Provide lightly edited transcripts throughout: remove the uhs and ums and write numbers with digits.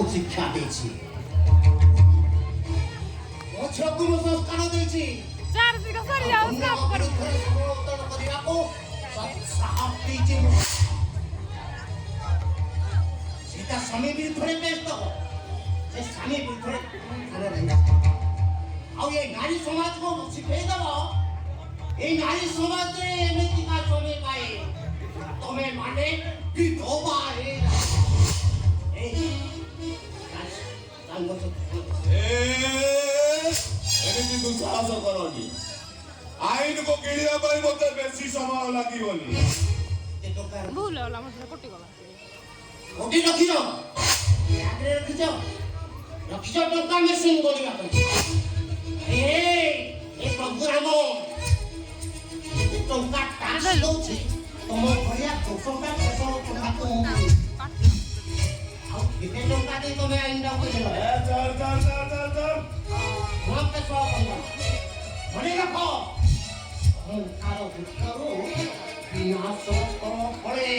শিক্ষা দিয়েছি অছগুণ সংস্কার দিয়েছি সেটা স্বামী বিরুদ্ধে বেশ দেব সে স্বামী বিরুদ্ধে ଆଉ ଏ ନାରୀ ସମାଜକୁ ଶିଖେଇ ଦେବ ଏଇ ନାରୀ ସମାଜରେ ଏମିତିକା ଚଳେ ପାଏ ତମେ ମାନେ ବିଧବା ଏମିତି ଦୁଃସାହସ କରନି ଆଇନକୁ କିଣିବା ପାଇଁ ମୋତେ ବେଶୀ ସମୟ ଲାଗିବନି କୋଟି ରଖିଛ ବ୍ୟାଗରେ ରଖିଛ ରଖିଛ ଟଙ୍କା ମେସିନ୍ କରିବା ପାଇଁ ଏ ପ୍ରଭୁ ରାମ ଟଙ୍କା ଟାକ୍ସ ଦଉଛି ତମ ଭଳିଆ ଦୋଷଟା ଟଙ୍କାକୁ ଆଉ କେତେ ଟଙ୍କା ଦେଇ ତମେ ଆଇନଟାକୁ ମତେ ମନେ ରଖ ଅହଙ୍କାର ଭିତରୁ ବିନାଶ ଫଳେ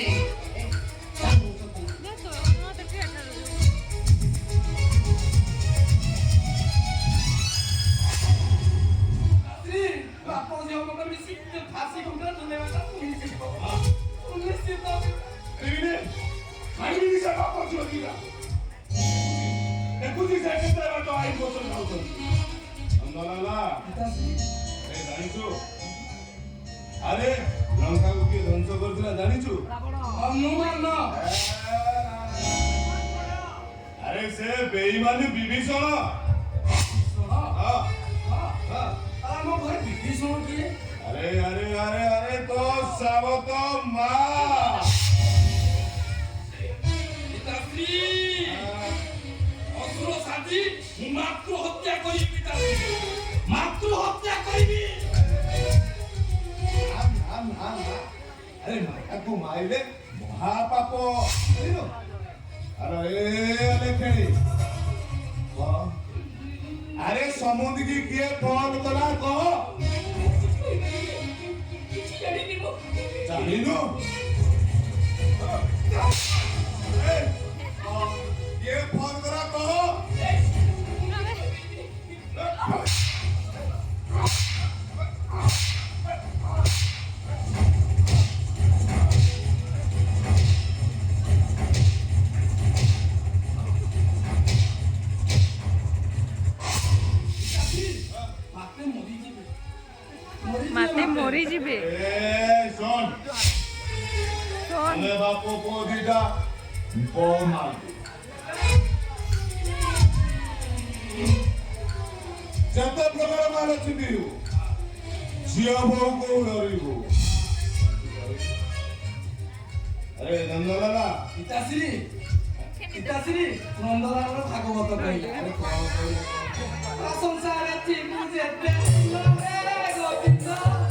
আরে লঙ্কাকে কিଏ ধ্বংস করছিল জানিছু আরে সে বেঈমানি বিভীষণ আরে আরে আরে আরে তো সাবত মা অসুর সাথী মাতৃ হত্যা করিবি মাতৃ হত্যা করিবি আরে মায়াকু মাইলে মহাপাপ আরে লেখেনি আরে সমুদ্রী কিଏ ফোন কলা কহ জানিনু କିଏ ଫୋନ କଲା କହ মাতে মরি যাবে শোন ଆମେ ବାପ ପୁଅ ଦିଟା ଯେତେ ପ୍ରକାର ମାଲ ଚିନ୍ହିବୁ ଝିଅ ବୋଉକୁ ଡରିବୁ ଆରେ ନନ୍ଦଲାଲା ପିତାଶ୍ରୀ ନନ୍ଦଲାଲର ଭାଗବତ କହିଲେ ସଂସାର ଚିକୁ ଯେତେ ଗୋବିନ୍ଦ